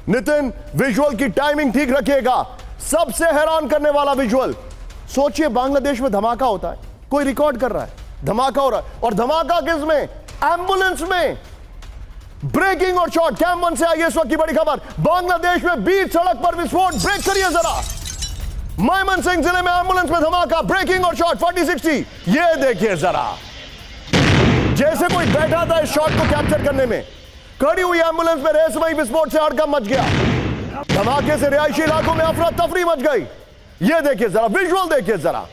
Nitin, visual की timing ठीक रखिएगा। सबसे हैरान करने वाला विजुअल, सोचिए बांग्लादेश में धमाका होता है, कोई रिकॉर्ड कर रहा है, धमाका हो रहा है, और धमाका किस में? एम्बुलेंस में। ब्रेकिंग और शॉट कैम 1 से आई इस वक्त की बड़ी खबर। बांग्लादेश में बीच सड़क पर विस्फोट। ब्रेक करिए जरा। मयमन सिंह जिले में एम्बुलेंस में धमाका। ब्रेकिंग और शॉट 40-60। ये देखिए जरा, जैसे कोई बैठा था इस शॉट को कैप्चर करने में। खड़ी हुई एम्बुलेंस में रहस्यमयी विस्फोट से हड़कंप मच गया। धमाके से रिहायशी इलाकों में अफरा तफरी मच गई। ये देखिए जरा, विजुअल देखिए जरा।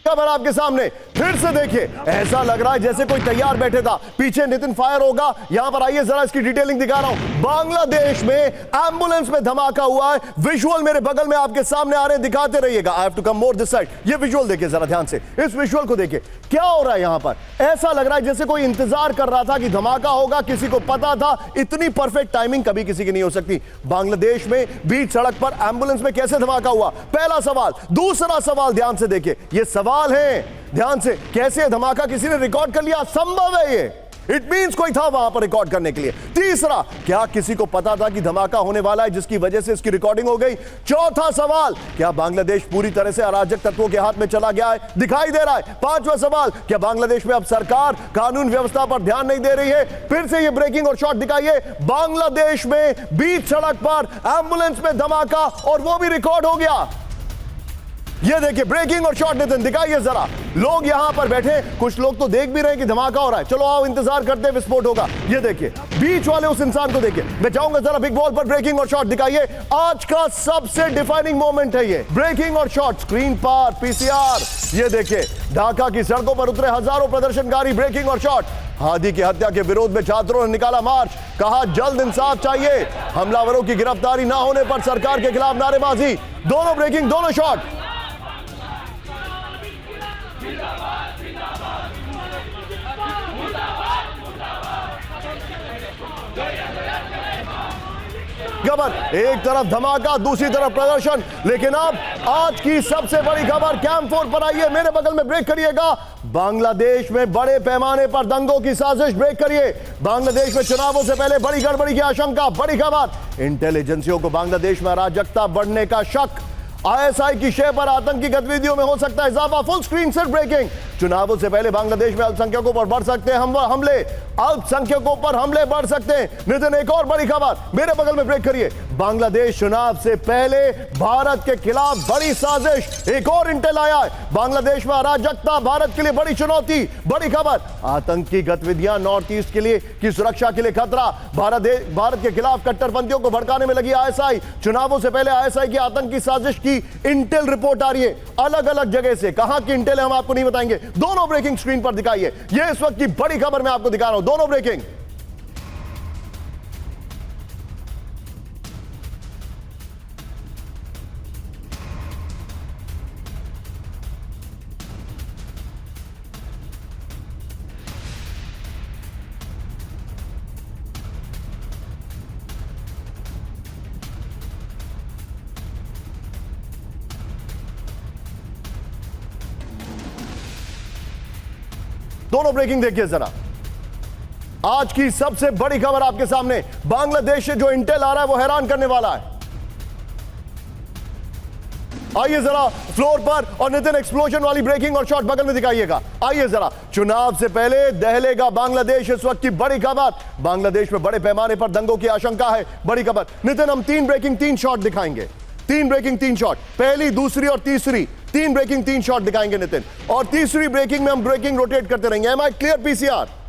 खबर आपके सामने फिर से देखिए, ऐसा लग रहा है जैसे कोई तैयार बैठे था, पीछे नितिन फायर होगा। यहां पर आइए जरा इसकी डिटेलिंग दिखा रहा हूं। बांग्लादेश में एम्बुलेंस में धमाका हुआ है। विजुअल मेरे बगल में आपके सामने आ रहे हैं, दिखाते रहिएगा। I have to come more this side. ये विजुअल देखिए जरा ध्यान से, इस विजुअल को देखिए। क्या हो रहा है यहां पर? ऐसा लग रहा है जैसे कोई इंतजार कर रहा था कि धमाका होगा, किसी को पता था। इतनी परफेक्ट टाइमिंग कभी किसी की नहीं हो सकती। बांग्लादेश में बीच सड़क पर एम्बुलेंस में कैसे धमाका हुआ? पहला सवाल। दूसरा सवाल ध्यान से देखिए, ये सवाल है ध्यान से, कैसे धमाका किसी ने रिकॉर्ड कर लिया? संभव है ये, इट मींस कोई था वहां पर रिकॉर्ड करने के लिए। तीसरा, क्या किसी को पता था कि धमाका होने वाला है जिसकी वजह से इसकी रिकॉर्डिंग हो गई? चौथा सवाल, क्या बांग्लादेश पूरी तरह से अराजक तत्वों के हाथ में चला गया है? दिखाई दे रहा है। पांचवा सवाल, क्या बांग्लादेश में अब सरकार कानून व्यवस्था पर ध्यान नहीं दे रही है? फिर से ये ब्रेकिंग और शॉट दिखाइए। बांग्लादेश में बीच सड़क पर एम्बुलेंस में धमाका, और वो भी रिकॉर्ड हो गया। ये देखिए ब्रेकिंग और शॉट नितिन दिखाइए जरा। लोग यहां पर बैठे, कुछ लोग तो देख भी रहे हैं कि धमाका हो रहा है। चलो आओ इंतजार करते हैं, विस्फोट होगा। ये देखिए बीच वाले उस इंसान को देखिए। मैं चाहूंगा जरा बिग बॉल पर ब्रेकिंग और शॉट दिखाइए। आज का सबसे डिफाइनिंग मोमेंट है ये ब्रेकिंग और शॉट। स्क्रीन पर पीसीआर। ये देखिए ढाका की सड़कों पर उतरे हजारों प्रदर्शनकारी। ब्रेकिंग और शॉट। हादी की हत्या के विरोध में छात्रों ने निकाला मार्च। कहा जल्द इंसाफ चाहिए, हमलावरों की गिरफ्तारी ना होने पर सरकार के खिलाफ नारेबाजी। दोनों ब्रेकिंग, दोनों शॉट। खबर, एक तरफ धमाका, दूसरी तरफ प्रदर्शन। लेकिन अब आज की सबसे बड़ी खबर कैंप 4 पर आई है। मेरे बगल में ब्रेक करिएगा। बांग्लादेश में बड़े पैमाने पर दंगों की साजिश। ब्रेक करिए। बांग्लादेश में चुनावों से पहले बड़ी गड़बड़ी की आशंका। बड़ी खबर, इंटेलिजेंसियों को बांग्लादेश में अराजकता बढ़ने का शक। आईएसआई की शय पर आतंकी गतिविधियों में हो सकता है इजाफा। फुल स्क्रीन सिर्फ ब्रेकिंग। चुनावों से पहले बांग्लादेश में अल्पसंख्यकों पर बढ़ सकते हैं हमले। अल्पसंख्यकों पर हमले बढ़ सकते हैं। नितिन, एक और बड़ी खबर मेरे बगल में ब्रेक करिए। बांग्लादेश चुनाव से पहले भारत के खिलाफ बड़ी साजिश। एक और इंटेल आया है। बांग्लादेश में अराजकता भारत के लिए बड़ी चुनौती। बड़ी खबर, आतंकी गतिविधियां नॉर्थ ईस्ट के लिए की सुरक्षा के लिए खतरा। भारत के खिलाफ कट्टरपंथियों को भड़काने में लगी आईएसआई। चुनावों से पहले आईएसआई की आतंकी साजिश की इंटेल रिपोर्ट आ रही है अलग अलग जगह से। कहां की इंटेल है हम आपको नहीं बताएंगे। दोनों ब्रेकिंग स्क्रीन पर दिखाइए। यह इस वक्त की बड़ी खबर मैं आपको दिखा रहा हूं। दोनों ब्रेकिंग। दोनों ब्रेकिंग देखिए जरा। आज की सबसे बड़ी खबर आपके सामने। बांग्लादेश से जो इंटेल आ रहा है वो हैरान करने वाला है। आइए जरा फ्लोर पर, और नितिन एक्सप्लोजन वाली ब्रेकिंग और शॉट बगल में दिखाइएगा। आइए जरा, चुनाव से पहले दहलेगा बांग्लादेश, इस वक्त की बड़ी खबर। बांग्लादेश में बड़े पैमाने पर दंगों की आशंका है। बड़ी खबर नितिन, हम 3 ब्रेकिंग 3 शॉट दिखाएंगे। 3 ब्रेकिंग 3 शॉट, पहली, दूसरी और तीसरी। 3 ब्रेकिंग 3 शॉट दिखाएंगे नितिन, और तीसरी ब्रेकिंग में हम ब्रेकिंग रोटेट करते रहेंगे। Am I clear PCR?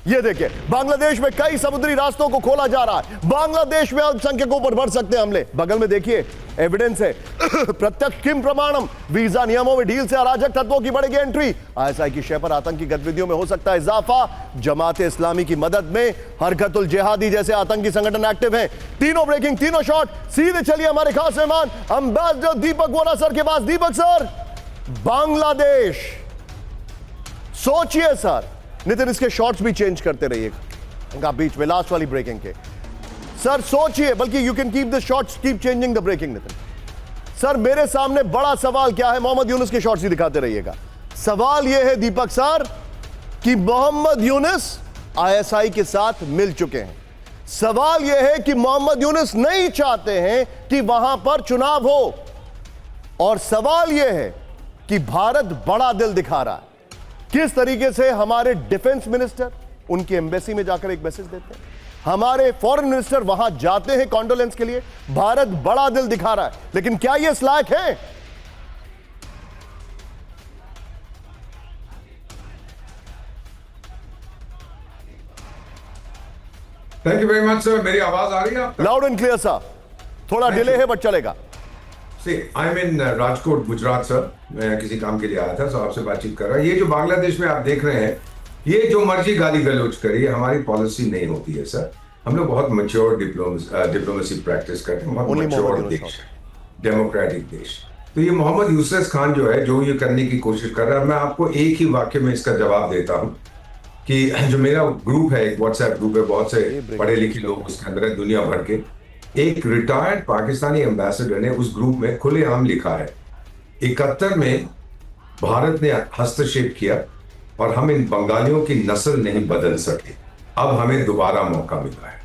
ये देखिए बांग्लादेश में कई समुद्री रास्तों को खोला जा रहा है। बांग्लादेश में अल्पसंख्यकों पर बढ़ सकते हैं हमले। बगल में देखिए एविडेंस है प्रत्यक्ष किम प्रमाणम। वीजा नियमों में ढील से अराजक तत्वों की बढ़ेगी एंट्री। आईएसआई की शय पर आतंकी गतिविधियों में हो सकता है इजाफा। जमाते इस्लामी की मदद में हरकतुल जिहादी जैसे आतंकी संगठन एक्टिव हैं। तीनों ब्रेकिंग, तीनों शॉट। सीधे चलिए हमारे खास मेहमान एम्बेसडर दीपक वोरा सर के पास। दीपक सर, बांग्लादेश, सोचिए सर। नितिन, इसके शॉट्स भी चेंज करते रहिएगा बीच में, लास्ट वाली ब्रेकिंग के। सर सोचिए, बल्कि you can keep the shots, keep changing the breaking Nitin. Sir मेरे सामने बड़ा सवाल क्या है, मोहम्मद यूनुस के शॉट्स ही दिखाते रहिएगा। सवाल यह है दीपक सर कि मोहम्मद यूनुस आईएसआई के साथ मिल चुके हैं। सवाल यह है कि मोहम्मद यूनुस नहीं चाहते हैं कि वहां पर चुनाव हो, और सवाल यह है कि भारत बड़ा दिल दिखा रहा है। किस तरीके से हमारे डिफेंस मिनिस्टर उनकी एम्बेसी में जाकर एक मैसेज देते हैं, हमारे फॉरेन मिनिस्टर वहां जाते हैं कॉन्डोलेंस के लिए। भारत बड़ा दिल दिखा रहा है, लेकिन क्या यह इस लायक है? Thank you very much sir. मेरी आवाज आ रही है आपको? लाउड एंड क्लियर सर, थोड़ा डिले है बट चलेगा। I am in Rajkot Gujarat sir. मैं किसी काम के लिए आया था, सो आपसे बातचीत कर रहा है। ये जो बांग्लादेश में आप देख रहे हैं, ये जो मर्जी गाली गलौज करिए, हमारी पॉलिसी नहीं होती है सर। हम लोग बहुत मैच्योर डिप्लोमेसी प्रैक्टिस करते हैं, बहुत मैच्योर देश, डेमोक्रेटिक देश। तो ये मोहम्मद यूसुफ खान जो है, जो ये करने की कोशिश कर रहा है, मैं आपको एक ही वाक्य में इसका जवाब देता हूँ कि जो मेरा ग्रुप है, एक व्हाट्सएप ग्रुप है, बहुत से पढ़े लिखे लोग उसके अंदर है, दुनिया भर के। एक रिटायर्ड पाकिस्तानी एम्बेसडर ने उस ग्रुप में खुलेआम लिखा है, 71 में भारत ने हस्तक्षेप किया और हम इन बंगालियों की नस्ल नहीं बदल सके, अब हमें दोबारा मौका मिला है।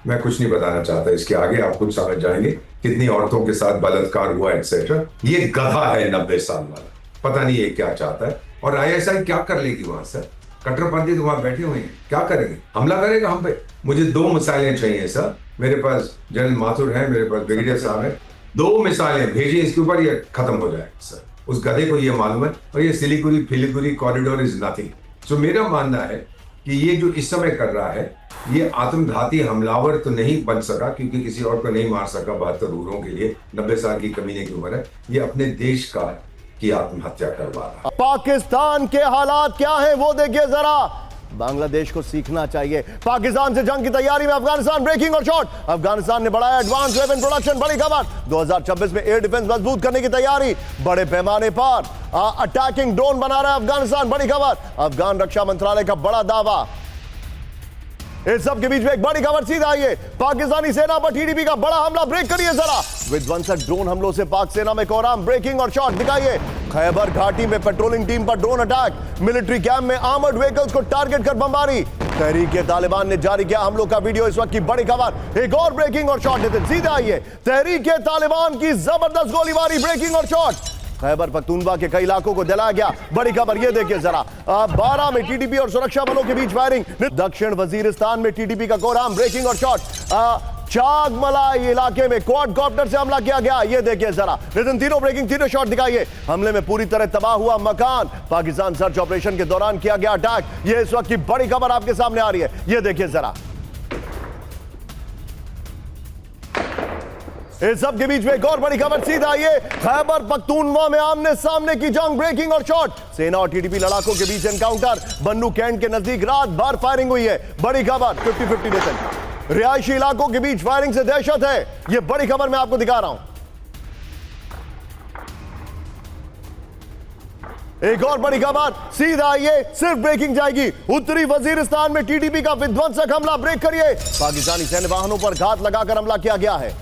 मैं कुछ नहीं बताना चाहता इसके आगे, आप कुछ समझ जाएंगे कितनी औरतों के साथ बलात्कार हुआ एक्सेट्रा। ये गधा है 90 साल वाला, पता नहीं ये क्या चाहता है। और आईएसआई क्या कर लेगी वहां सर? कट्टरपंथी तो वहां बैठे हुए हैं, क्या करेंगे? हमला करेगा हम पे? मुझे 2 मिसाइलें चाहिए सर। मेरे पास जनरल माथुर है, मेरे पास ब्रिगेडियर साहब है, 2 मिसाइलें भेजिए इसके ऊपर, ये खत्म हो जाए सर। उस गधे को ये मालूम है, और ये सिलीगुड़ी फिलीगुड़ी कॉरिडोर इज नथिंग। सो मेरा मानना है कि ये जो इस समय कर रहा है, ये आत्मघाती हमलावर तो नहीं बन सका, क्योंकि किसी और को नहीं मार सका 72 हूरों के लिए, 90 साल की कमीने की उम्र है। ये अपने देश का की आत्महत्या करवा रहा। पाकिस्तान के हालात क्या हैं वो देखिए जरा। बांग्लादेश को सीखना चाहिए। पाकिस्तान से जंग की तैयारी में अफगानिस्तान, ब्रेकिंग और शॉट। अफगानिस्तान ने बढ़ाया एडवांस वेपन प्रोडक्शन, बड़ी खबर। 2026 में एयर डिफेंस मजबूत करने की तैयारी, बड़े पैमाने पर अटैकिंग ड्रोन बना रहा है अफगानिस्तान, बड़ी खबर। अफगान रक्षा मंत्रालय का बड़ा दावा। इस सब के बीच में एक बड़ी खबर सीधा आई है, पाकिस्तानी सेना पर टीडीपी का बड़ा हमला, ब्रेक करिए जरा। विध्वंसक ड्रोन हमलों से पाक सेना में कोहराम, ब्रेकिंग और शॉट दिखाइए। खैबर घाटी में पेट्रोलिंग टीम पर ड्रोन अटैक, मिलिट्री कैंप में आर्मर्ड व्हीकल्स को टारगेट कर बमबारी। तहरीक-ए-तालिबान ने जारी किया हमलों का वीडियो, इस वक्त की बड़ी खबर। एक और ब्रेकिंग और शॉट देते सीधा आइए। तहरीक-ए-तालिबान की जबरदस्त गोलीबारी, ब्रेकिंग और शॉट। खैबर पख्तूनख्वा के कई इलाकों को जलाया गया, बड़ी खबर ये देखिए जरा। 12 में टीडीपी और सुरक्षा बलों के बीच फायरिंग। दक्षिण वजीरिस्तान में टीडीपी का कोहराम, ब्रेकिंग और शॉट। चागमलाई इलाके में क्वाडकॉप्टर से हमला किया गया, ये देखिए जरा। लेकिन तीनों ब्रेकिंग, तीनों शॉट दिखाइए। हमले में पूरी तरह तबाह हुआ मकान, पाकिस्तान सर्च ऑपरेशन के दौरान किया गया अटैक, ये इस वक्त की बड़ी खबर आपके सामने आ रही है, ये देखिए जरा। इस सब के बीच में एक और बड़ी खबर सीधा आइए। खैबर पख्तूनख्वा में आमने सामने की जंग, ब्रेकिंग और शॉट। सेना और टीडीपी लड़ाकों के बीच एनकाउंटर, बन्नू कैंट के नजदीक रात भर फायरिंग हुई है, बड़ी खबर। 50-50 नितिन, रिहायशी इलाकों के बीच फायरिंग से दहशत है, यह बड़ी खबर मैं आपको दिखा रहा हूं। एक और बड़ी खबर सीधा आइए, सिर्फ ब्रेकिंग जाएगी। उत्तरी वजीरिस्तान में टीडीपी का विध्वंसक हमला, ब्रेक करिए। पाकिस्तानी सैन्य वाहनों पर घात लगाकर हमला किया गया है।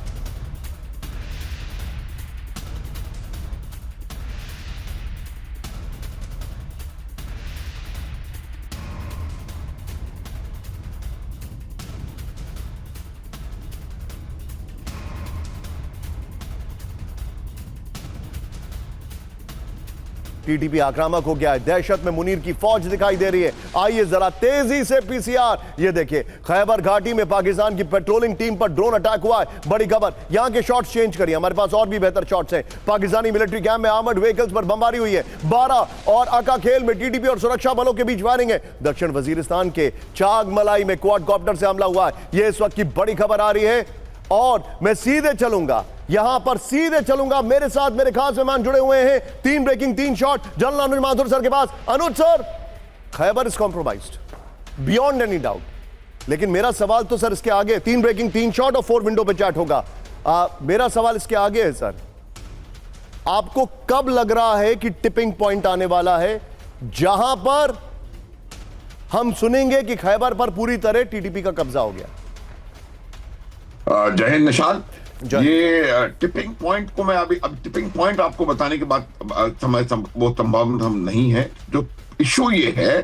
टीडीपी आक्रामक हो गया है, दहशत में मुनीर की फौज दिखाई दे रही है। आइए जरा तेजी से पीसीआर, ये देखिए। खैबर घाटी में पाकिस्तान की पेट्रोलिंग टीम पर ड्रोन अटैक हुआ है, बड़ी खबर। यहां के शॉट्स चेंज करिए, हमारे पास और भी बेहतर शॉट्स हैं। पाकिस्तानी मिलिट्री कैंप में आर्मर्ड व्हीकल्स पर बमबारी हुई है। 12 और अका खेल में टीडीपी और सुरक्षा बलों के बीच फायरिंग है। दक्षिण वजीरिस्तान के चागमलाई में क्वाडकॉप्टर से हमला हुआ है, यह इस वक्त की बड़ी खबर आ रही है। और मैं सीधे चलूंगा, यहां पर सीधे चलूंगा, मेरे साथ मेरे खास मेहमान जुड़े हुए हैं। 3 breaking, 3 shot, general Anuj Mathur sir के पास। Anuj sir, Khyber is compromised beyond any doubt, लेकिन मेरा सवाल तो सर इसके आगे। 3 ब्रेकिंग, 3 शॉट और 4 विंडो पे चैट होगा। मेरा सवाल इसके आगे है सर, आपको कब लग रहा है कि टिपिंग पॉइंट आने वाला है जहां पर हम सुनेंगे कि खैबर पर पूरी तरह टीडीपी का कब्जा हो गया? जय हिंद निशांत। जय। ये टिपिंग पॉइंट को मैं अब टिपिंग पॉइंट आपको बताने के बाद वो संभावना हम नहीं है। जो इशू ये है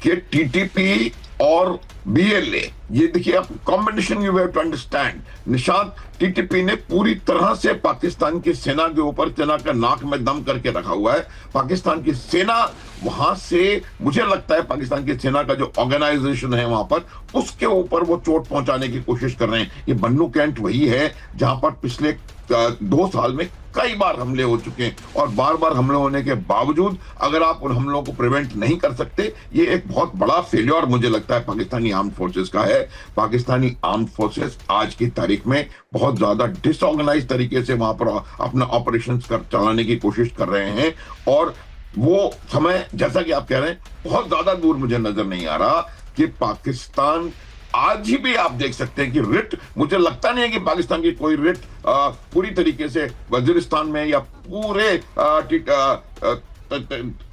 कि टीटीपी और बीएलए, ये देखिए आप combination you have to understand Nishant. TTP ने पूरी तरह से पाकिस्तान की सेना के ऊपर सेना का नाक में दम करके रखा हुआ है। पाकिस्तान की सेना वहां से, मुझे लगता है पाकिस्तान की सेना का जो ऑर्गेनाइजेशन है वहां पर, उसके ऊपर वो चोट पहुंचाने की कोशिश कर रहे हैं। ये बन्नू कैंट वही है जहां पर पिछले 2 साल में कई बार हमले हो चुके हैं, और बार बार हमले होने के बावजूद अगर आप उन हमलों को प्रिवेंट नहीं कर सकते, ये एक बहुत बड़ा फेलियर मुझे लगता है पाकिस्तानी आर्म्ड फोर्सेस का है। पाकिस्तानी आर्म्ड फोर्सेस आज की तारीख में बहुत ज्यादा डिसऑर्गेनाइज तरीके से वहां पर अपना ऑपरेशंस चलाने की कोशिश कर रहे हैं, और वो समय, जैसा कि आप कह रहे हैं, बहुत ज्यादा दूर मुझे नजर नहीं आ रहा कि पाकिस्तान आज ही भी आप देख सकते हैं कि रिट, मुझे लगता नहीं है कि पाकिस्तान की कोई रिट पूरी तरीके से वजीरिस्तान में या पूरे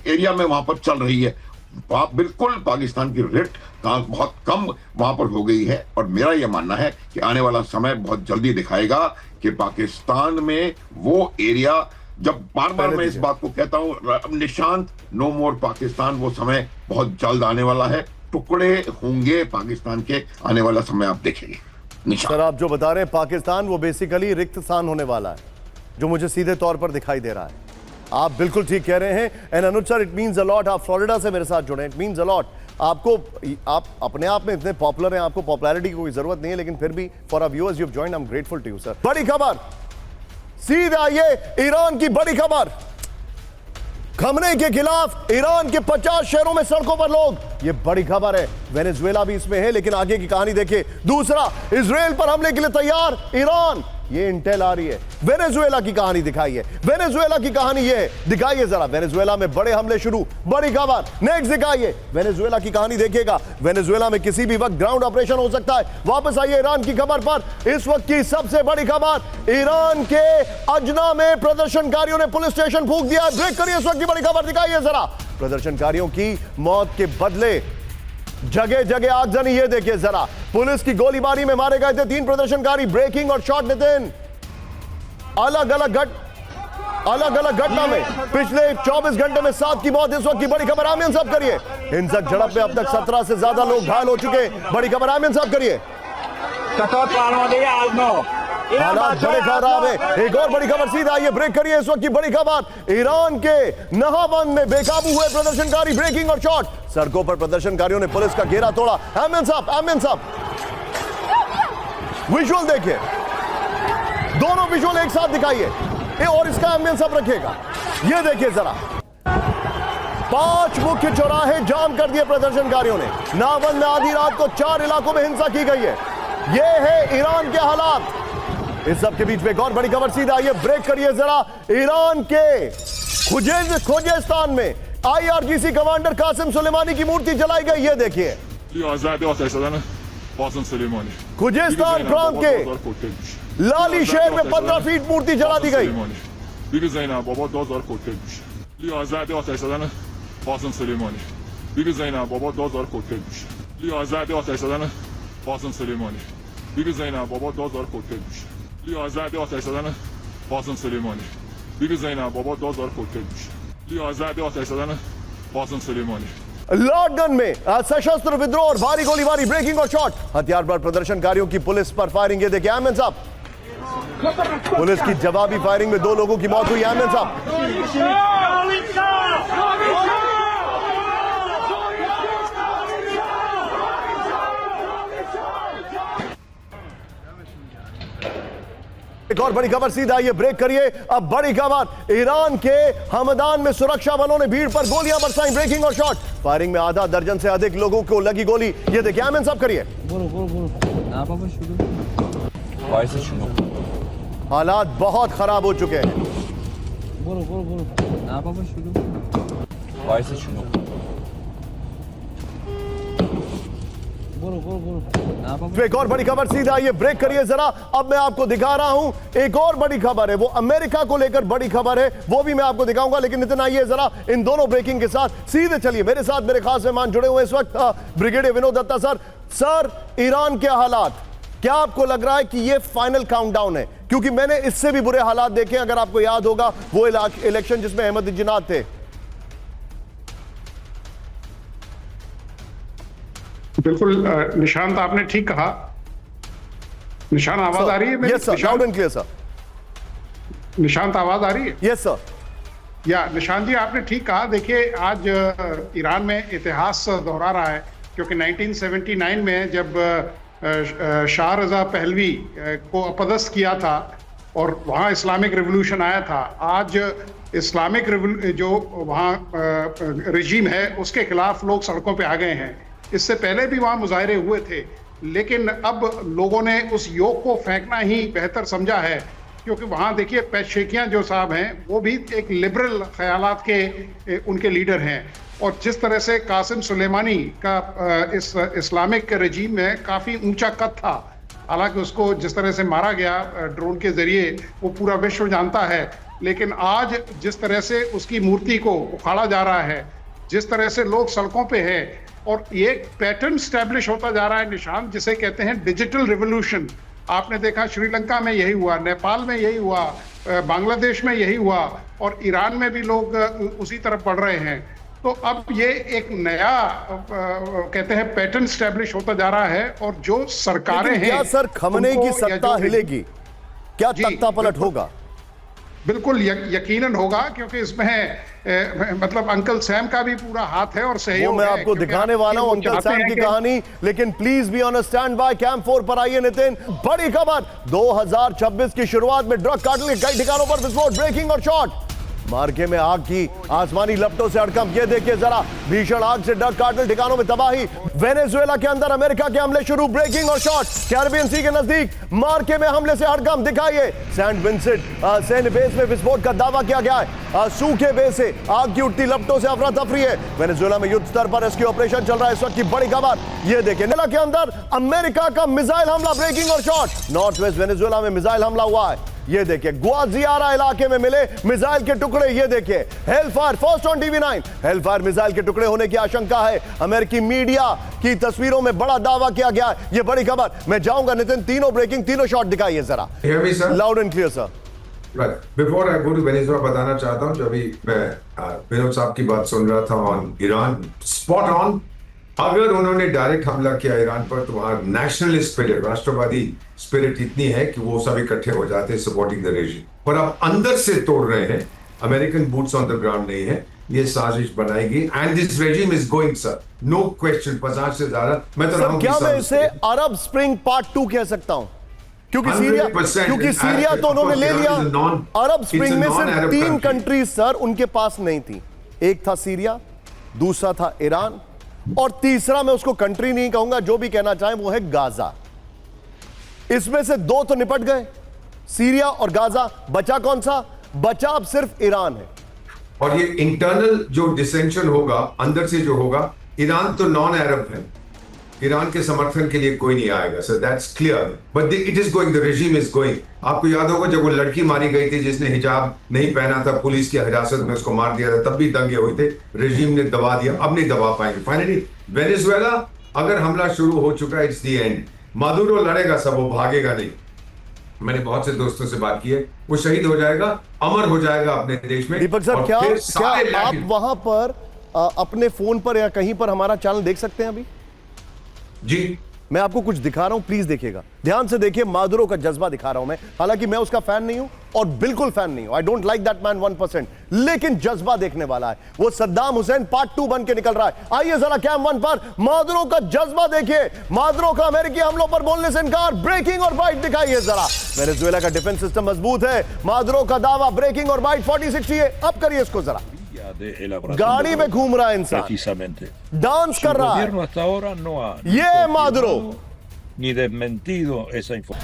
एरिया में वहां पर चल रही है। बिल्कुल पाकिस्तान की रिट बहुत कम वहां पर हो गई है, और मेरा यह मानना है कि आने वाला समय बहुत जल्दी दिखाएगा कि पाकिस्तान में वो एरिया, जब बार बार मैं इस बात को कहता हूं निशांत, नो मोर पाकिस्तान, वो समय बहुत जल्द आने वाला है। टुकड़े होंगे पाकिस्तान के, आने वाला समय आप देखेंगे। सर आप जो बता रहे हैं पाकिस्तान, वो बेसिकली रिक्त स्थान होने वाला है, जो मुझे सीधे तौर पर दिखाई दे रहा है। आप बिल्कुल ठीक कह रहे हैं। And Anuj sir, it means a lot, आप फ्लोरिडा से मेरे साथ जुड़े, इट मींस अ लॉट। आपको, आप अपने आप में इतने पॉपुलर हैं, आपको पॉपुलैरिटी की कोई जरूरत नहीं है, लेकिन फिर भी for our viewers you have joined, I am grateful to you sir. बड़ी खबर, सीधे आइए ईरान की बड़ी खबर। खमने के खिलाफ ईरान के 50 शहरों में सड़कों पर लोग, ये बड़ी खबर है। वेनेजुएला भी इसमें है, लेकिन आगे की कहानी देखिए। दूसरा, इजराइल पर हमले के लिए तैयार ईरान, ये इंटेल आ रही है। वेनेजुएला की कहानी दिखाइए, वेनेजुएला की कहानी ये दिखाइए जरा। वेनेजुएला में बड़े हमले शुरू, बड़ी खबर। नेक्स्ट दिखाइए, वेनेजुएला की कहानी देखिएगा। वेनेजुएला में किसी भी वक्त ग्राउंड ऑपरेशन हो सकता है। वापस आइए ईरान की खबर पर। इस वक्त की सबसे बड़ी खबर, ईरान के अजना में प्रदर्शनकारियों ने पुलिस स्टेशन फूंक दिया। ब्रेक करिए, इस वक्त की बड़ी खबर दिखाइए जरा। प्रदर्शनकारियों की मौत के बदले जगह जगह आगजनी, ये देखिए जरा। पुलिस की गोलीबारी में मारे गए थे 3 प्रदर्शनकारी। ब्रेकिंग और शॉट नितिन, अलग अलग घटना में पिछले 24 घंटे में 7 की मौत। इस वक्त की बड़ी खबर, आमिर साहब करिए। हिंसक झड़प में अब तक 17 से ज्यादा लोग घायल हो चुके। बड़ी खबर, आमिर साहब करिए। हालात बड़े खराब है। एक और बड़ी खबर, सीधा आइए, ब्रेक करिए। इस वक्त की बड़ी खबर, ईरान के नहाबंद में बेकाबू हुए प्रदर्शनकारी। ब्रेकिंग और शॉट, सड़कों पर प्रदर्शनकारियों ने पुलिस का घेरा तोड़ा। आमिर साहब विजुअल देखिए, दोनों विजुअल एक साथ दिखाइए, और इसका आमिर साहब रखिएगा। ये देखिए जरा, 5 मुख्य चौराहे जाम कर दिए प्रदर्शनकारियों ने। नाहबंद में आधी रात को 4 इलाकों में हिंसा की गई है। यह है ईरान के हालात। इस सब के बीच में एक और बड़ी खबर, सीधा आइए, ब्रेक करिए जरा। ईरान के खुजेस्तान में IRGC कमांडर कासिम सुलेमानी की मूर्ति जलाई गई। ये देखिए, खुजेस्तान प्रांत के लाली शहर में 15 फीट मूर्ति जला दी गई। लॉर्डन में सशस्त्र विद्रोह और भारी गोलीबारी। ब्रेकिंग और शॉट, हथियार पर प्रदर्शनकारियों की पुलिस पर फायरिंग। ये देखिए आमिर साहब, पुलिस की जवाबी फायरिंग में 2 लोगों की मौत हुई। आमिर साहब, एक और बड़ी खबर, सीधा आइए, ब्रेक करिए। अब बड़ी खबर, ईरान के हमदान में सुरक्षा बलों ने भीड़ पर गोलियां बरसाई। ब्रेकिंग और शॉट, फायरिंग में आधा दर्जन से अधिक लोगों को लगी गोली। ये देखिए आमिर साहब करिए। हालात बहुत खराब हो चुके हैं। एक और बड़ी खबर, सीधा आइए, ब्रेक करिए जरा। अब मैं आपको दिखा रहा हूं एक और बड़ी खबर है, वो अमेरिका को लेकर बड़ी खबर है, वो भी मैं आपको दिखाऊंगा। लेकिन नितिन आइए जरा, इन दोनों ब्रेकिंग के साथ सीधे चलिए। मेरे साथ मेरे खास मेहमान जुड़े हुए इस वक्त, brigadier Vinod Dutta sir. Iran के हालात, क्या आपको लग रहा है कि ये फाइनल काउंटडाउन है? क्योंकि मैंने इससे भी बुरे हालात देखे, अगर आपको याद होगा वो इलेक्शन जिसमें अहमद जिन्नात थे। बिल्कुल निशांत, आपने ठीक कहा। निशांत, आवाज आ रही है मेरी? Yes sir, loud and clear sir. Nishant, आवाज आ रही है? Yes sir. या निशांत जी, आपने ठीक कहा। देखिए, आज ईरान में इतिहास दोहरा रहा है, क्योंकि 1979 में जब शाह रजा पहलवी को अपदस्थ किया था और वहाँ इस्लामिक रिवॉल्यूशन आया था, आज इस्लामिक जो वहाँ रजीम है उसके खिलाफ लोग सड़कों पे आ गए हैं। इससे पहले भी वहाँ मुजाहरे हुए थे, लेकिन अब लोगों ने उस योग को फेंकना ही बेहतर समझा है, क्योंकि वहाँ देखिए पेशेकियाँ जो साहब हैं वो भी एक लिबरल ख्यालात के उनके लीडर हैं, और जिस तरह से कासिम सुलेमानी का इस इस्लामिक रजीम में काफ़ी ऊंचा कद था, हालांकि उसको जिस तरह से मारा गया ड्रोन के जरिए वो पूरा विश्व जानता है, लेकिन आज जिस तरह से उसकी मूर्ति को उखाड़ा जा रहा है, जिस तरह से लोग सड़कों पे हैं, और ये पैटर्न स्टैब्लिश होता जा रहा है निशान, जिसे कहते हैं डिजिटल रिवॉल्यूशन। आपने देखा श्रीलंका में यही हुआ, नेपाल में यही हुआ, बांग्लादेश में यही हुआ, और ईरान में भी लोग उसी तरफ बढ़ रहे हैं। तो अब ये एक नया कहते हैं पैटर्न स्टैब्लिश होता जा रहा है, और जो सरकारें हैं, क्या सर खमनेई की सत्ता हिलेगी? क्या तख्ता पलट होगा? बिल्कुल यकीनन होगा, क्योंकि इसमें मतलब अंकल सैम का भी पूरा हाथ है और सहयोग वो मैं आपको दिखाने वाला हूं अंकल सैम की कहानी, लेकिन please be on stand by. Camp 4 पर आइए नितिन। बड़ी खबर, 2026 की शुरुआत में ड्रग कार्टेल के कई ठिकानों पर विस्फोट, ब्रेकिंग और शॉट। मार्के में आग की आसमानी लपटों से हड़कंप। ये देखिए जरा, भीषण आग से ड्रग कार्टेल ठिकानों में तबाही। वेनेजुएला के अंदर अमेरिका के हमले शुरू, ब्रेकिंग और शॉट। कैरिबियन सी के नजदीक मार्के में हमले से हड़कंप। दिखाइए, सेंट विंसेंट सैन्य बेस में विस्फोट का दावा किया गया है। सूखे बेस से आग की उठती लपटों से अफरा तफरी है। वेनेजुएला में युद्ध स्तर पर रेस्क्यू ऑपरेशन चल रहा है। इस वक्त की बड़ी खबर ये देखिए, वेनेजुएला के अंदर अमेरिका का मिसाइल हमला, ब्रेकिंग और शॉट। नॉर्थ वेस्ट वेनेजुएला में मिसाइल हमला हुआ है। ये देखिए, ग्वाजियारा इलाके में मिले मिसाइल के टुकड़े। ये देखिए, Hellfire, first on TV9, Hellfire missile के टुकड़े होने की आशंका है। अमेरिकी मीडिया की तस्वीरों में बड़ा दावा किया गया है। ये बड़ी खबर। मैं जाऊंगा नितिन, तीनों ब्रेकिंग, तीनों शॉट दिखाइए जरा, loud and clear sir. Before I go to Venezuela, बताना चाहता हूं, जब अभी मैं विनोद साहब की बात सुन रहा था ऑन ईरान, स्पॉट ऑन। अगर उन्होंने डायरेक्ट हमला किया ईरान पर, तो वहां नेशनलिस्ट स्पिरिट, राष्ट्रवादी स्पिरिट इतनी है कि वो सब इकट्ठे हो जाते हैं सपोर्टिंग द रेजिम। पर अब अंदर से तोड़ रहे हैं, American boots on the ground नहीं है। ये साजिश बनाएगी, and this regime is going sir, no question, 50 से ज्यादा। मैं तो क्या मैं इसे अरब स्प्रिंग पार्ट 2 कह सकता हूं? क्योंकि सीरिया तो उन्होंने ले लिया। अरब स्प्रिंग में सिर्फ 3 कंट्रीज सर उनके पास नहीं थी। एक था सीरिया, दूसरा था ईरान, और तीसरा मैं उसको कंट्री नहीं कहूंगा, जो भी कहना चाहें, वो है गाजा। इसमें से 2 तो निपट गए, सीरिया और गाजा। बचा कौन सा? बचा अब सिर्फ ईरान है। और ये इंटरनल जो डिसेंशन होगा, अंदर से जो होगा, ईरान तो नॉन अरब है, ईरान के समर्थन के लिए कोई नहीं आएगा sir, that's clear. But it is going, the regime is going. आपको याद होगा जब वो लड़की मारी गई थी जिसने हिजाब नहीं पहना था, पुलिस की हिरासत में उसको मार दिया था, तब भी दंगे हुए थे। रेजिम ने दबा दिया, अब नहीं दबा पाएंगे। फाइनली वेनेजुएला अगर हमला शुरू हो चुका है, इट्स द एंड। मादुरो लड़ेगा सब, वो भागेगा नहीं। मैंने बहुत से दोस्तों से बात की है, वो शहीद हो जाएगा, अमर हो जाएगा अपने देश में। दीपक सर, क्या आप वहां पर अपने फोन पर या कहीं पर हमारा चैनल देख सकते हैं अभी? जी, मैं आपको कुछ दिखा रहा हूं, प्लीज देखिएगा, ध्यान से देखिए। मादुरो का जज्बा दिखा रहा हूं मैं। हालांकि मैं उसका फैन नहीं हूं, और बिल्कुल फैन नहीं हूं, I don't like that man 1%, लेकिन जज्बा देखने वाला है। वो सद्दाम हुसैन पार्ट 2 बन के निकल रहा है। आइए जरा कैम 1 पर मादुरो का जज्बा देखिए। मादुरो का अमेरिकी हमलों पर बोलने से इनकार, ब्रेकिंग और बाइट दिखाइए जरा। वेनेजुएला का डिफेंस सिस्टम मजबूत है, मादुरो का दावा, ब्रेकिंग और बाइट 40-60 है। अब करिए इसको जरा। गाड़ी में घूम रहा है इंसान, डांस कर रहा है। ये मादुरो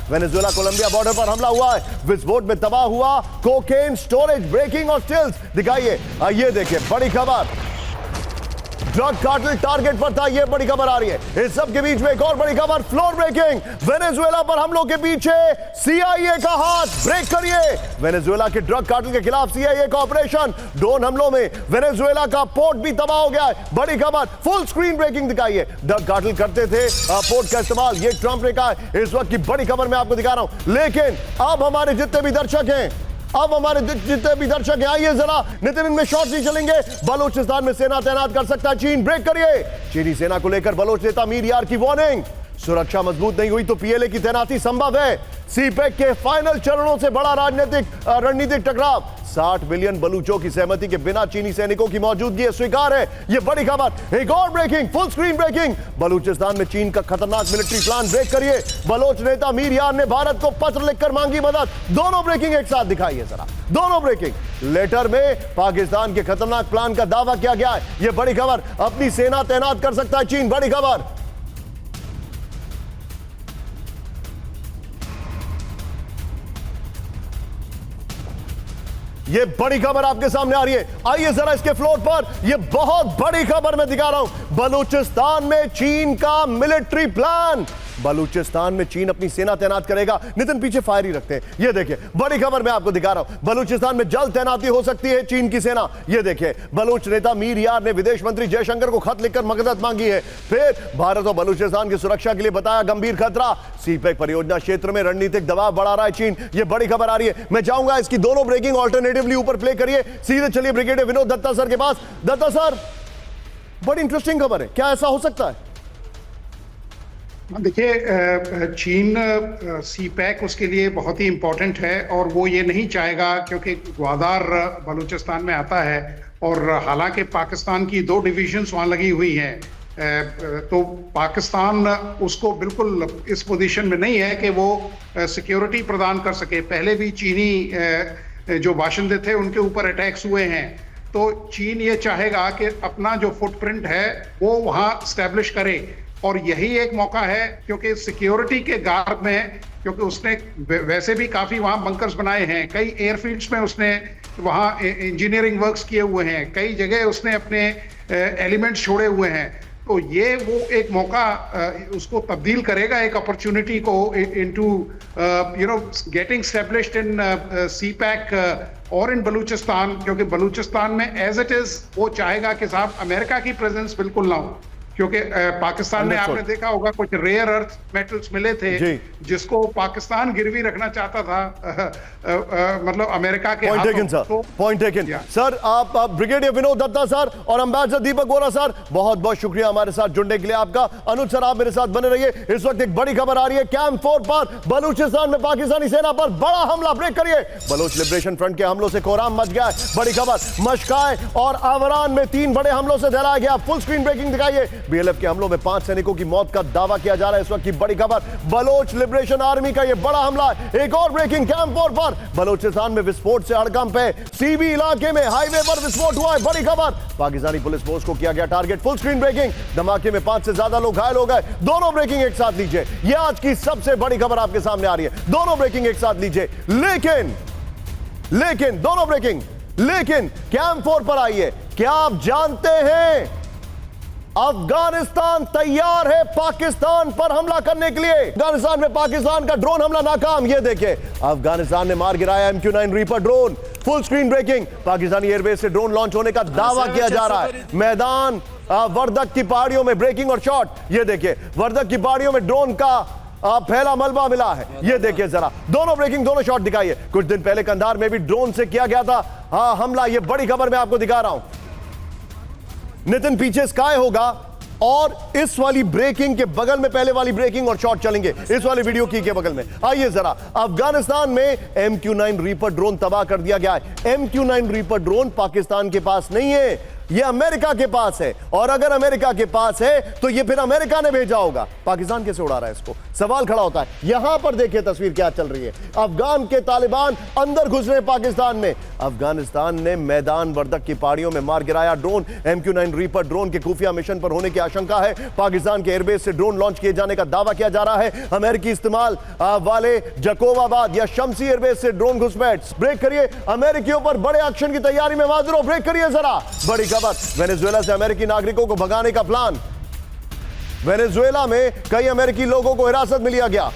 वेनेजुएला कोलंबिया बॉर्डर पर हमला हुआ है, विस्फोट में तबाह हुआ कोकेन स्टोरेज, ब्रेकिंग और स्टिल्स दिखाइए। ये देखिए, बड़ी खबर, ड्रग कार्टेल टारगेट पर था। यह बड़ी खबर आ रही है। इस सब के बीच में एक और बड़ी खबर, फ्लोर ब्रेकिंग। वेनेजुएला पर हमलों के पीछे CIA का हाथ, ब्रेक करिए। वेनेजुएला के ड्रग कार्टेल के खिलाफ CIA का ऑपरेशन। ड्रोन हमलों में वेनेजुएला का पोर्ट भी तबाह हो गया है। बड़ी खबर, फुल स्क्रीन ब्रेकिंग दिखाइए। ड्रग कार्टेल करते थे पोर्ट का इस्तेमाल, ये ट्रंप ने कहा है। इस वक्त की बड़ी खबर मैं आपको दिखा रहा हूं। लेकिन अब हमारे जितने भी दर्शक हैं, आइए जरा नितिन, इनमें शॉर्ट नहीं चलेंगे। बलूचिस्तान में सेना तैनात कर सकता है चीन, ब्रेक करिए। चीनी सेना को लेकर बलोच नेता मीर यार की वार्निंग। सुरक्षा मजबूत नहीं हुई तो PLA की तैनाती संभव है। CPEC के फाइनल चरणों से बड़ा रणनीतिक टकराव। 60 मिलियन बलूचों की सहमति के बिना चीनी सैनिकों की मौजूदगी स्वीकार है। यह बड़ी खबर। एक और breaking, full screen breaking. Balochistan में चीन का खतरनाक मिलिट्री प्लान, ब्रेक करिए। बलोच नेता मीर यार ने भारत को पत्र लिखकर मांगी मदद। दोनों ब्रेकिंग एक साथ दिखाइए जरा, दोनों ब्रेकिंग। लेटर में पाकिस्तान के खतरनाक प्लान का दावा किया गया है। यह बड़ी खबर। अपनी सेना तैनात कर सकता है चीन, बड़ी खबर। ये बड़ी खबर आपके सामने आ रही है। आइए जरा इसके फ्लोर पर, ये बहुत बड़ी खबर मैं दिखा रहा हूं। बलूचिस्तान में चीन का मिलिट्री प्लान। बलूचिस्तान में चीन अपनी सेना तैनात करेगा। नितिन पीछे फायर ही रखते हैं। ये देखिए बड़ी खबर मैं आपको दिखा रहा हूं। बलूचिस्तान में जल्द तैनाती हो सकती है चीन की सेना। ये देखिए, बलूच नेता मीर यार ने विदेश मंत्री जयशंकर को खत लिखकर मदद मांगी है। फिर भारत और बलूचिस्तान की सुरक्षा के लिए बताया गंभीर खतरा। CPEC परियोजना क्षेत्र में रणनीतिक दबाव बढ़ा रहा है चीन। ये बड़ी खबर आ रही है। मैं चाहूंगा इसकी दोनों ब्रेकिंग ऑल्टरनेटिवली ऊपर प्ले करिए। सीधे चलिए ब्रिगेडियर विनोद दत्ता सर के पास। दत्ता सर, बड़ी इंटरेस्टिंग खबर है, क्या ऐसा हो सकता है? देखिए, चीन CPEC उसके लिए बहुत ही इंपॉर्टेंट है और वो ये नहीं चाहेगा, क्योंकि ग्वादार बलूचिस्तान में आता है और हालांकि पाकिस्तान की 2 डिविजन्स वहाँ लगी हुई हैं, तो पाकिस्तान उसको बिल्कुल इस पोजीशन में नहीं है कि वो सिक्योरिटी प्रदान कर सके। पहले भी चीनी जो बाशिंदे थे उनके ऊपर अटैक्स हुए हैं, तो चीन ये चाहेगा कि अपना जो फुटप्रिंट है वो वहाँ स्टैब्लिश करे। और यही एक मौका है, क्योंकि सिक्योरिटी के गार्ड में, क्योंकि उसने वैसे भी काफ़ी वहाँ बंकर्स बनाए हैं, कई एयरफील्ड्स में उसने वहाँ इंजीनियरिंग वर्क्स किए हुए हैं, कई जगह उसने अपने एलिमेंट्स छोड़े हुए हैं। तो ये वो एक मौका उसको तब्दील करेगा, एक अपॉर्चुनिटी को इनटू गेटिंग स्टैब्लिश्ड इन CPEC और इन बलूचिस्तान, क्योंकि बलूचिस्तान में एज इट इज वो चाहेगा कि साहब अमेरिका की प्रेजेंस बिल्कुल ना हो, क्योंकि पाकिस्तान में आपने देखा होगा कुछ रेयर अर्थ मेटल्स मिले थे जिसको पाकिस्तान गिरवी रखना चाहता था, मतलब अमेरिका के हाथों। Point taken sir. आप ब्रिगेडियर विनोद दत्ता सर और अंबेसडर दीपक बोरा सर, बहुत बहुत शुक्रिया हमारे साथ जुड़ने के लिए आपका। अनुज सर, आप मेरे साथ बने रहिए। इस वक्त एक बड़ी खबर आ रही है, कैंप 4 पर बलूचिस्तान में पाकिस्तानी सेना पर बड़ा हमला, ब्रेक करिए। बलूच लिबरेशन फ्रंट के हमलों से कोहराम मच गया है। बड़ी खबर, मशकाए और आवरान में 3 बड़े हमलों से डराया गया। फुल स्क्रीन ब्रेकिंग दिखाइए। BLF के हमलों में 5 सैनिकों की मौत का दावा किया जा रहा है। इस वक्त की बड़ी खबर, बलोच लिबरेशन आर्मी का यह बड़ा हमला। एक और ब्रेकिंग, कैंप 4 पर बलूचिस्तान में विस्फोट से हड़कंप है। CB इलाके में हाईवे पर विस्फोट हुआ है। बड़ी खबर, पाकिस्तानी पुलिस फोर्स को किया गया टारगेट। फुल स्क्रीन ब्रेकिंग, धमाके में 5 से ज्यादा लोग घायल हो गए। दोनों ब्रेकिंग एक साथ लीजिए। यह आज की सबसे बड़ी खबर आपके सामने आ रही है। दोनों ब्रेकिंग एक साथ लीजिए। लेकिन दोनों ब्रेकिंग, लेकिन कैंप 4 पर आइए। क्या आप जानते हैं अफगानिस्तान तैयार है पाकिस्तान पर हमला करने के लिए? अफगानिस्तान में पाकिस्तान का ड्रोन हमला नाकाम। यह देखिए, अफगानिस्तान ने मार गिराया MQ-9 reaper drone. Full screen breaking, Pakistani airbase से ड्रोन लॉन्च होने का दावा किया जा रहा है। मैदान वर्दक की पहाड़ियों में ब्रेकिंग और शॉट। यह देखिए, वर्दक की पहाड़ियों में ड्रोन का फैला मलबा मिला है। यह देखिए जरा, दोनों ब्रेकिंग, दोनों शॉट दिखाइए। कुछ दिन पहले कंधार में भी ड्रोन से किया गया था हमला। यह बड़ी खबर मैं आपको दिखा रहा हूं। नितिन पीछे स्काई होगा और इस वाली ब्रेकिंग के बगल में पहले वाली ब्रेकिंग और शॉट चलेंगे इस वाली वीडियो की के बगल में। आइए जरा, अफगानिस्तान में MQ-9 रीपर ड्रोन तबाह कर दिया गया है। MQ-9 रीपर ड्रोन पाकिस्तान के पास नहीं है, ये अमेरिका के पास है। और अगर अमेरिका के पास है तो ये फिर अमेरिका ने भेजा होगा। पाकिस्तान कैसे उड़ा रहा है इसको? सवाल खड़ा होता है। यहां पर देखिए तस्वीर क्या चल रही है। अफगान के तालिबान अंदर घुस रहे पाकिस्तान में। अफगानिस्तान ने मैदान वर्दक की पहाड़ियों में मार गिराया ड्रोन। MQ-9 रीपर ड्रोन के खुफिया मिशन पर होने की आशंका है। पाकिस्तान के एयरबेस से ड्रोन लॉन्च किए जाने का दावा किया जा रहा है। अमेरिकी इस्तेमाल वाले जकोबाबाद या शमसी एयरबेस से ड्रोन घुसपैठ। ब्रेक करिए, अमेरिकियों पर बड़े एक्शन की तैयारी में माजरो। ब्रेक करिए जरा, बड़ी खबर, वेनेजुएला से अमेरिकी नागरिकों को भगाने का प्लान। वेनेजुएला में कई अमेरिकी लोगों को हिरासत में लिया गया।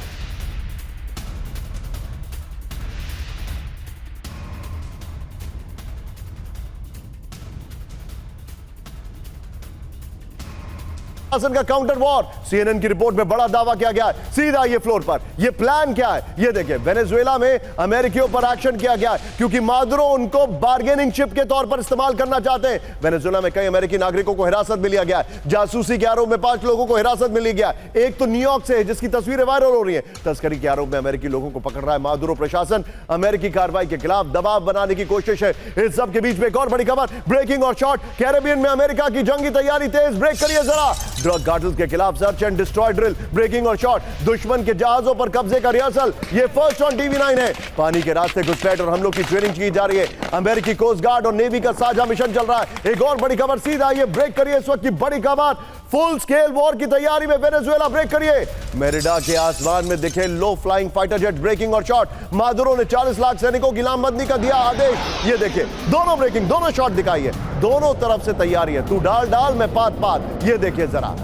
का काउंटर वॉर, सीएनएन की रिपोर्ट में बड़ा दावा किया गया है। सीधा ये फ्लोर पर, ये प्लान क्या है ये देखिए। वेनेजुएला में अमेरिकियों पर एक्शन किया गया है क्योंकि मादुरो उनको बार्गेनिंग चिप के तौर पर इस्तेमाल करना चाहते हैं। वेनेजुएला में कई अमेरिकी नागरिकों को हिरासत में लिया गया है। जासूसी के आरोप में 5 लोगों को हिरासत में लिया गया है। एक तो न्यूयॉर्क से है जिसकी तस्वीरें वायरल हो रही है। तस्करी के आरोप में अमेरिकी लोगों को पकड़ रहा है मादुरो प्रशासन। अमेरिकी कार्रवाई के खिलाफ दबाव बनाने की कोशिश है। इस सब के बीच में एक और बड़ी खबर, ब्रेकिंग और शॉट, कैरेबियन में अमेरिका की जंगी तैयारी तेज। ब्रेक करिए जरा। ड्रग कार्टल्स के खिलाफ search and destroy drill, breaking और शॉट, दुश्मन के जहाजों पर कब्जे का रिहर्सल। ये फर्स्ट ऑन टीवी9 है। पानी के रास्ते घुसपैठ और हमलों की ट्रेनिंग की जा रही है। अमेरिकी कोस्ट गार्ड और नेवी का साझा मिशन चल रहा है। एक और बड़ी खबर, सीधा ये ब्रेक करिए इस वक्त की बड़ी खबर, फुल स्केल वॉर की तैयारी में वेनेजुएला। ब्रेक करिए। मेरिडा के आसमान में दिखे लो फ्लाइंग फाइटर जेट, ब्रेकिंग और शॉट। मादुरो ने 40 लाख सैनिकों की लामबंदी का दिया आदेश। ये देखिए दोनों ब्रेकिंग, दोनों शॉट दिखाई है। दोनों तरफ से तैयारी है। तू डाल डाल मैं पात पात। ये देखिए जरा।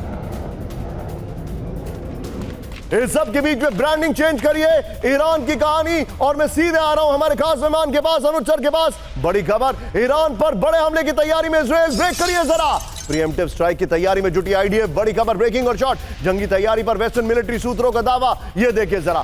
इस सब के बीच में ब्रांडिंग चेंज करिए, ईरान की कहानी। और मैं सीधे आ रहा हूं हमारे खास मेहमान के पास, अनुज सर के पास। बड़ी खबर, ईरान पर बड़े हमले की तैयारी में इजराइल। ब्रेक करिए जरा। प्रीएम्प्टिव स्ट्राइक की तैयारी में जुटी आईडीएफ। बड़ी खबर, ब्रेकिंग और शॉट, जंगी तैयारी पर वेस्टर्न मिलिट्री सूत्रों का दावा। यह देखिए जरा।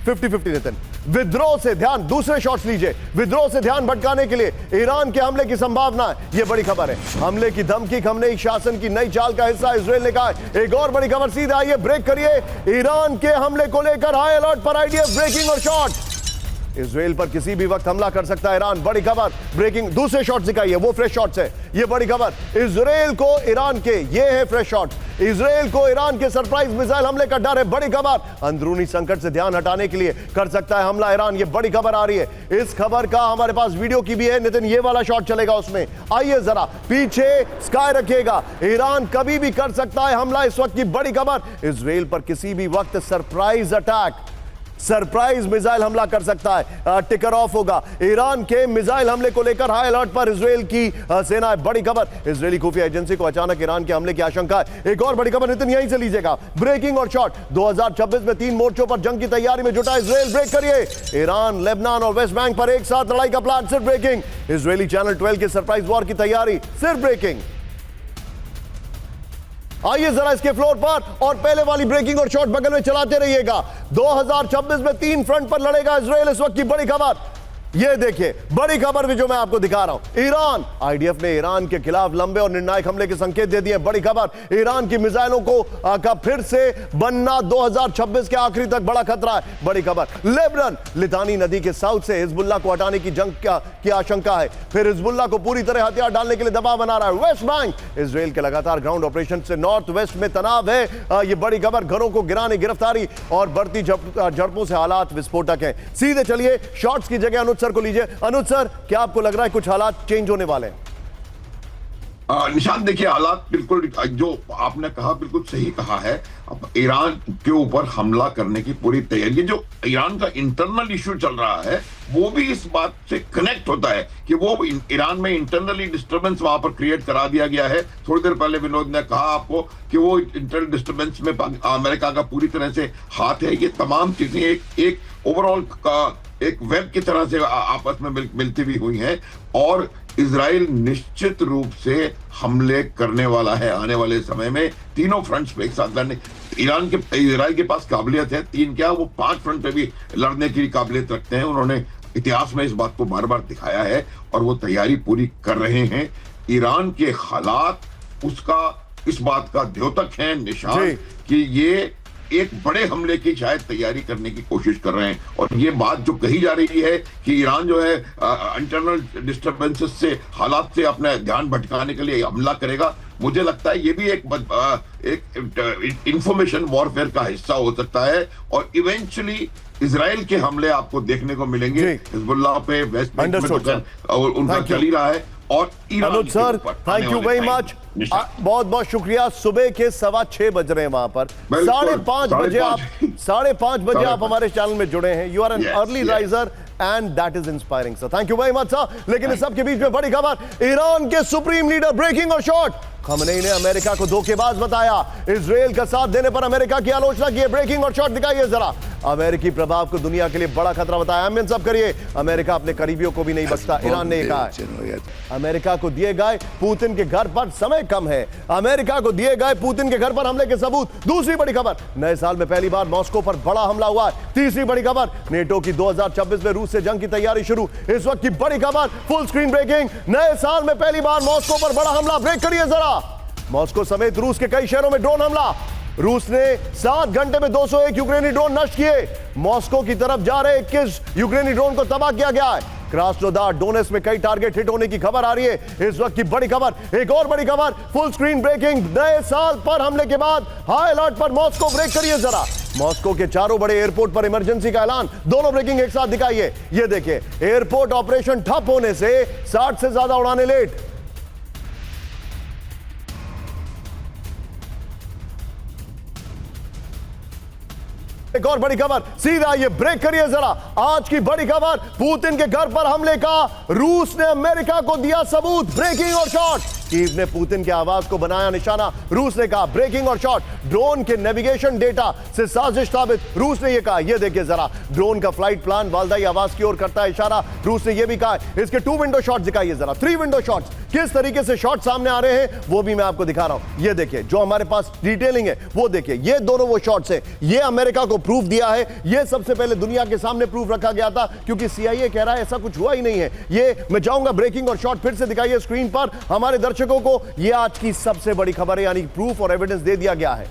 50-50 नितिन। विद्रोह से ध्यान, दूसरे शॉट्स लीजिए। विद्रोह से ध्यान भटकाने के लिए ईरान के हमले की संभावना है। यह बड़ी खबर है। हमले की धमकी खमनेई शासन की नई चाल का हिस्सा इजराइल ने कहा है। एक और बड़ी खबर, सीधा आइए ब्रेक करिए। ईरान के हमले को लेकर हाई अलर्ट पर आईडीएफ। ब्रेकिंग और शॉट, इजराइल पर किसी भी वक्त हमला कर सकता है ईरान। बड़ी खबर, ब्रेकिंग, दूसरे शॉट्स दिखाइए, वो फ्रेश शॉट्स है। ये बड़ी खबर, इजराइल को ईरान के, ये है फ्रेश शॉट्स, इजराइल को ईरान के सरप्राइज मिसाइल हमले का डर है। बड़ी खबर, अंदरूनी संकट से ध्यान हटाने के लिए कर सकता है हमला ईरान। ये बड़ी खबर आ रही है। इस खबर का हमारे पास वीडियो की भी है नितिन, ये वाला शॉट चलेगा उसमें। आइए जरा पीछे स्काई रखिएगा। ईरान कभी भी कर सकता है हमला। इस वक्त की बड़ी खबर, इजराइल पर किसी भी वक्त सरप्राइज अटैक, सरप्राइज मिसाइल हमला कर सकता है। टिकर ऑफ होगा। ईरान के मिसाइल हमले को लेकर हाई अलर्ट पर इजराइल की सेना है। बड़ी खबर, इजरायली खुफिया एजेंसी को अचानक ईरान के हमले की आशंका है। एक और बड़ी खबर नितिन, यहीं से लीजिएगा। ब्रेकिंग और शॉट, 2026 में 3 मोर्चों पर जंग की तैयारी में जुटा इजराइल। ब्रेक करिए। ईरान, लेबनान और वेस्ट बैंक पर एक साथ लड़ाई का प्लान। सिर्फ ब्रेकिंग। इजरायली चैनल 12 के सरप्राइज वॉर की तैयारी। सिर्फ ब्रेकिंग। आइए जरा इसके फ्लोर पर, और पहले वाली ब्रेकिंग और शॉट बगल में चलाते रहिएगा। 2026 में 3 फ्रंट पर लड़ेगा इजराइल। इस वक्त की बड़ी खबर, ये देखिए बड़ी खबर भी जो मैं आपको दिखा रहा हूं। ईरान, आईडीएफ ने ईरान के खिलाफ लंबे और निर्णायक हमले के संकेत दे दिए। बड़ी खबर, ईरान की मिसाइलों को का फिर से बनना 2026 के आखिरी तक बड़ा खतरा है। बड़ी खबर, लेबनान, लितानी नदी के साउथ से हिजबुल्लाह को हटाने की जंग की आशंका है। फिर हिजबुल्लाह को पूरी तरह हथियार डालने के लिए दबाव बना रहा है। वेस्ट बैंक, इजराइल के लगातार ग्राउंड ऑपरेशन से नॉर्थ वेस्ट में तनाव है। ये बड़ी खबर, घरों को गिराने, गिरफ्तारी और बढ़ती झड़पों से हालात विस्फोटक हैं। सीधे चलिए शॉट्स की जगह अनुज सर को लीजिए। अनुज सर, क्या आपको लग रहा है कुछ हालात चेंज होने वाले हैं? निशांत, देखिए हालात बिल्कुल जो आपने कहा बिल्कुल सही कहा है। अब ईरान के ऊपर हमला करने की पूरी तैयारी, जो ईरान का इंटरनल इश्यू चल रहा है वो भी इस बात से कनेक्ट होता है कि वो ईरान में इंटरनली डिस्टर्बेंस वहां पर क्रिएट करा दिया गया है। थोड़ी देर पहले विनोद ने कहा आपको कि वो इंटरनल डिस्टर्बेंस में अमेरिका का पूरी तरह से हाथ है। ये तमाम चीजें एक ओवरऑल का एक वेब की तरह से आपस में मिलती भी हुई हैं। और इजराइल निश्चित रूप से हमले करने वाला है आने वाले समय में, तीनों फ्रंट्स पे एक साथ लड़ने। इजराइल के पास काबिलियत है, 3 क्या वो 5 फ्रंट पे भी लड़ने की काबिलियत रखते हैं। उन्होंने इतिहास में इस बात को बार बार दिखाया है और वो तैयारी पूरी कर रहे हैं। ईरान के हालात उसका इस बात का द्योतक है, निशान कि ये एक बड़े हमले की शायद तैयारी करने की कोशिश कर रहे हैं। और ये बात जो कही जा रही है कि ईरान जो है इंटरनल डिस्टर्बेंसेस से, हालात से अपने ध्यान भटकाने के लिए हमला करेगा, मुझे लगता है ये भी एक इंफॉर्मेशन वॉरफेयर का हिस्सा हो सकता है। और इवेंचुअली इजराइल के हमले आपको देखने को मिलेंगे। हिजबुल्लाह पे, वेस्ट बैंक में उनका चल ही रहा है। और Anuj sir, thank you very much, बहुत बहुत शुक्रिया। सुबह के 6:15 बज रहे हैं वहां पर, 5:30 बजे आप 5:30 बजे आप हमारे चैनल में जुड़े हैं। You are an early riser and that is inspiring sir, thank you very much sir. लेकिन इस सब के बीच में बड़ी खबर, ईरान के सुप्रीम लीडर ब्रेकिंग और शॉट, खमनेई ने अमेरिका को धोखेबाज बताया, इजराइल का साथ देने पर अमेरिका की आलोचना की है। ब्रेकिंग और शॉट दिखाइए जरा, अमेरिकी प्रभाव को दुनिया के लिए बड़ा खतरा बताया। एमएन सब करिए, अमेरिका अपने करीबियों को भी नहीं बख्शता, ईरान ने कहा है। अमेरिका को दिए गए पुतिन के घर पर, समय कम है, अमेरिका को दिए गए पुतिन के घर पर हमले के सबूत। दूसरी बड़ी खबर, नए साल में पहली बार मॉस्को पर बड़ा हमला हुआ है। तीसरी बड़ी खबर, नेटो की 2026 में रूस से जंग की तैयारी शुरू। इस वक्त की बड़ी खबर, फुल स्क्रीन ब्रेकिंग, नए साल में पहली बार मॉस्को पर बड़ा हमला। ब्रेक करिए जरा, मॉस्को समेत रूस के कई शहरों में ड्रोन हमला। रूस ने 7 घंटे में 201 यूक्रेनी ड्रोन नष्ट किए। मॉस्को की तरफ जा रहे 21 यूक्रेनी ड्रोन को तबाह किया गया है। क्रास्नोदार डोनेट्स्क में कई टारगेट हिट होने की खबर आ रही है। इस वक्त की बड़ी खबर, एक और बड़ी खबर, फुल स्क्रीन ब्रेकिंग, नए साल पर हमले के बाद हाई अलर्ट पर मॉस्को। ब्रेक करिए जरा, मॉस्को के चारों बड़े एयरपोर्ट पर इमरजेंसी का ऐलान। दोनों ब्रेकिंग एक साथ दिखाइए, ये देखिए, एयरपोर्ट ऑपरेशन ठप होने से 60 से ज्यादा उड़ानें लेट। एक और बड़ी खबर, सीधा ये ब्रेक करिए जरा, आज की बड़ी खबर, पुतिन के घर पर हमले का रूस ने अमेरिका को दिया सबूत। ब्रेकिंग और शॉट, कीव ने पुतिन के आवाज को बनाया निशाना, रूस ने कहा। ब्रेकिंग और शॉट, ड्रोन के नेविगेशन डेटा से साजिश साबित, रूस ने यह कहा। यह देखिए जरा, ड्रोन का फ्लाइट प्लान वालदाई आवाज की ओर करता है इशारा, रूस ने यह भी कहा। इसके 2 विंडो शॉट दिखाइए जरा, 3 विंडो शॉट्स, किस तरीके से शॉट सामने आ रहे हैं वो भी मैं आपको दिखा रहा हूं। ये देखिए, जो हमारे पास डिटेलिंग है वो देखिए, ये दोनों वो शॉट्स है। ये अमेरिका को प्रूफ दिया है, ये सबसे पहले दुनिया के सामने प्रूफ रखा गया था, क्योंकि CIA कह रहा है ऐसा कुछ हुआ ही नहीं है। ये मैं चाहूंगा ब्रेकिंग और शॉट फिर से दिखाइए स्क्रीन पर हमारे दर्शकों को। ये आज की सबसे बड़ी खबर है, यानी प्रूफ और एविडेंस दे दिया गया है।